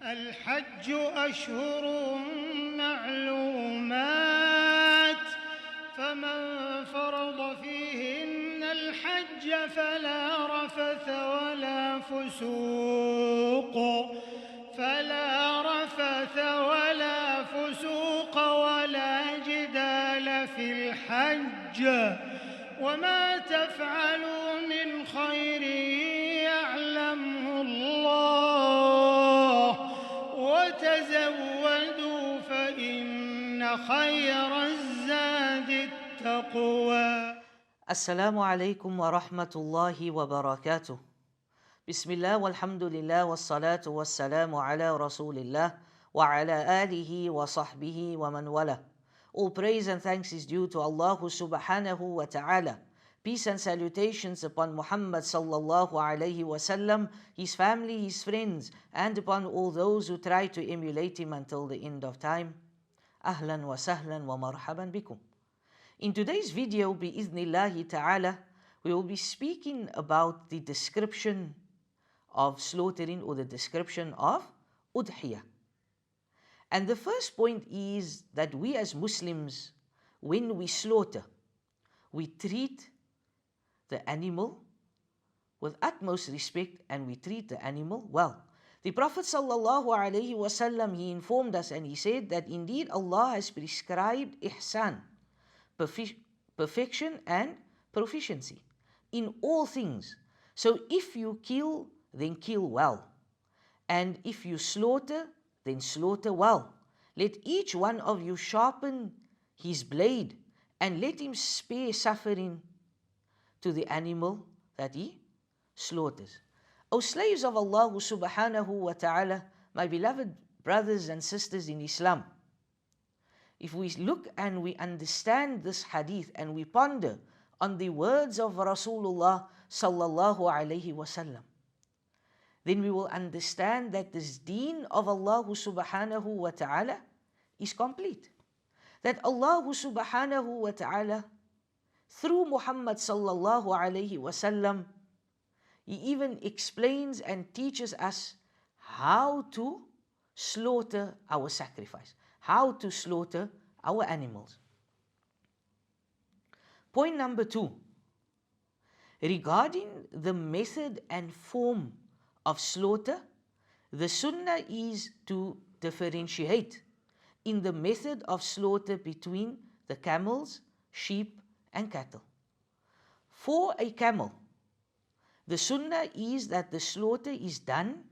الحج أشهر معلومات فمن فرض فيهن الحج فلا رفث ولا فسوق ولا جدال في الحج وما تفعلوا من خير يعلمه الله وتزودوا فإن خير الزاد التقوى. Assalamu alaikum wa rahmatullahi wa barakatuh. Bismillah walhamdulillah wassalatu wassalamu ala rasulillah wa ala alihi wa sahbihi wa man wala. All praise and thanks is due to Allah subhanahu wa ta'ala. Peace and salutations upon Muhammad sallallahu alayhi wa sallam, his family, his friends, and upon all those who try to emulate him until the end of time. Ahlan wa sahlan wa marhaban bikum. In today's video, bi'idhnillahi ta'ala, we will be speaking about the description of slaughtering or the description of Udhiyah. And the first point is that we as Muslims, when we slaughter, we treat the animal with utmost respect and we treat the animal well. The Prophet sallallahu alaihi wasallam, he informed us and he said that indeed Allah has prescribed ihsan, perfection and proficiency in all things. So if you kill, then kill well. And if you slaughter, then slaughter well. Let each one of you sharpen his blade and let him spare suffering to the animal that he slaughters. O slaves of Allah subhanahu wa ta'ala, my beloved brothers and sisters in Islam, if we look and we understand this hadith and we ponder on the words of Rasulullah sallallahu alayhi wasallam, then we will understand that this deen of Allah subhanahu wa ta'ala is complete. That Allah subhanahu wa ta'ala, through Muhammad sallallahu alayhi wasallam, he even explains and teaches us how to slaughter our sacrifice, how to slaughter our animals. Point number 2, regarding the method and form of slaughter, the sunnah is to differentiate in the method of slaughter between the camels, sheep and cattle. For a camel, the sunnah is that the slaughter is done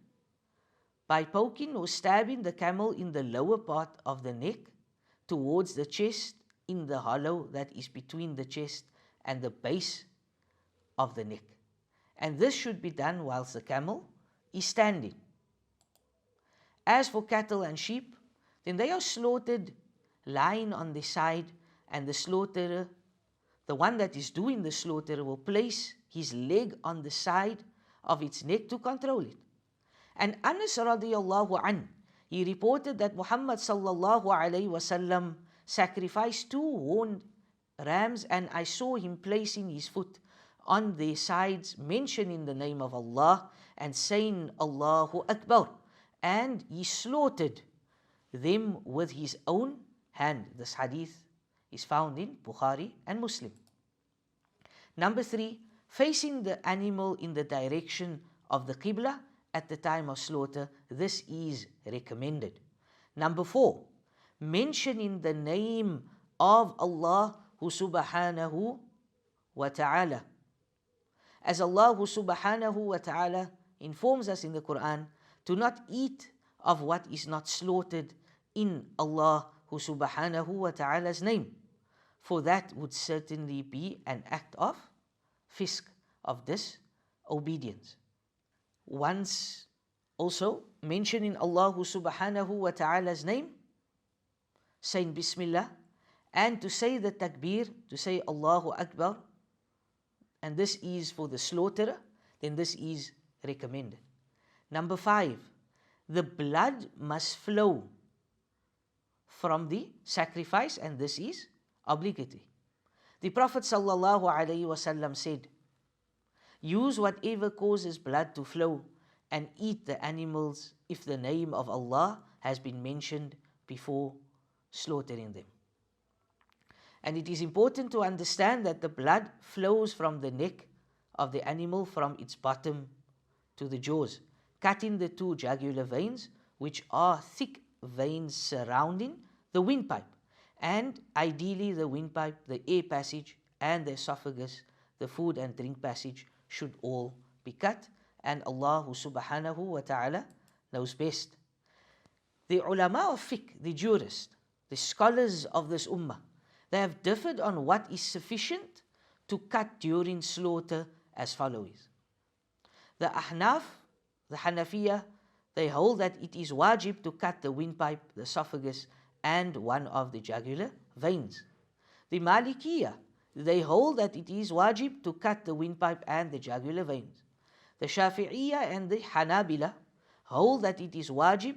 by poking or stabbing the camel in the lower part of the neck towards the chest, in the hollow that is between the chest and the base of the neck. And this should be done whilst the camel is standing. As for cattle and sheep, then they are slaughtered lying on the side, and the slaughterer, the one that is doing the slaughter, will place his leg on the side of its neck to control it. And Anas radiyallahu an, he reported that Muhammad sallallahu alayhi wasallam sacrificed 2 horned rams, and I saw him placing his foot on their sides, mentioning the name of Allah and saying Allahu Akbar, and he slaughtered them with his own hand. This hadith is found in Bukhari and Muslim. Number 3, facing the animal in the direction of the Qibla at the time of slaughter. This is recommended. Number 4, mentioning the name of Allah subhanahu wa ta'ala. As Allah subhanahu wa ta'ala informs us in the Quran, to not eat of what is not slaughtered in Allah subhanahu wa ta'ala's name, for that would certainly be an act of fisk, of disobedience. Once also mentioning Allah subhanahu wa ta'ala's name, saying Bismillah, and to say the takbir, to say Allahu Akbar, and this is for the slaughterer, then this is recommended. Number 5, the blood must flow from the sacrifice, and this is obligatory. The Prophet sallallahu alaihi wasallam said, use whatever causes blood to flow and eat the animals if the name of Allah has been mentioned before slaughtering them. And it is important to understand that the blood flows from the neck of the animal from its bottom to the jaws, cutting the two jugular veins, which are thick veins surrounding the windpipe, and ideally the windpipe, the air passage, and the esophagus, the food and drink passage, should all be cut, and Allah subhanahu wa ta'ala knows best. The ulama of fiqh, the jurists, the scholars of this ummah, they have differed on what is sufficient to cut during slaughter as follows. The Ahnaf, the Hanafiya, they hold that it is wajib to cut the windpipe, the esophagus, and one of the jugular veins. The Malikiya, they hold that it is wajib to cut the windpipe and the jugular veins. The Shafi'iyya and the Hanabila hold that it is wajib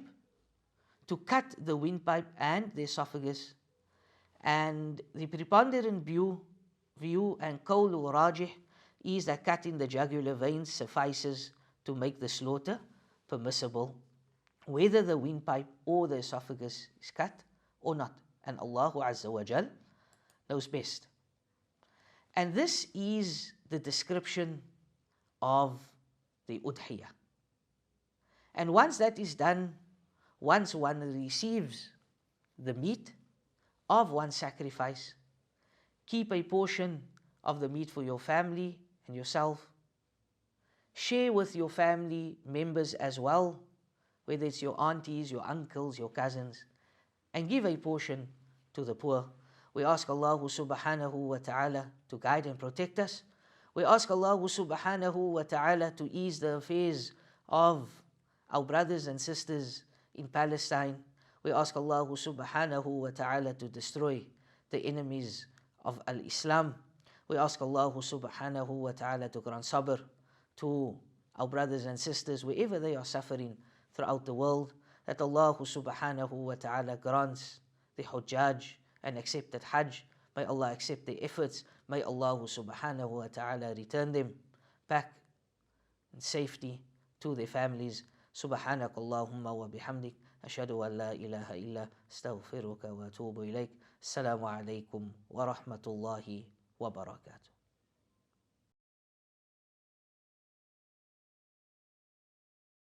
to cut the windpipe and the esophagus. And the preponderant view and qawlu rajih is that cutting the jugular veins suffices to make the slaughter permissible, whether the windpipe or the esophagus is cut or not. And Allahu Azza wa Jal knows best. And this is the description of the Udhiyah. And once that is done, once one receives the meat of one's sacrifice, keep a portion of the meat for your family and yourself. Share with your family members as well, whether it's your aunties, your uncles, your cousins, and give a portion to the poor. We ask Allah subhanahu wa ta'ala to guide and protect us. We ask Allah subhanahu wa ta'ala to ease the affairs of our brothers and sisters in Palestine. We ask Allah subhanahu wa ta'ala to destroy the enemies of Al-Islam. We ask Allah subhanahu wa ta'ala to grant sabr to our brothers and sisters wherever they are suffering throughout the world, that Allah subhanahu wa ta'ala grants the Hujjaj and accepted Hajj. May Allah accept their efforts. May Allah subhanahu wa ta'ala return them back in safety to their families. Subhanak Allahumma wa bihamdik. Ashhadu an la ilaha illa astaghfiruka wa atubu ilayk. Assalamu alaikum wa rahmatullahi wa barakatuh.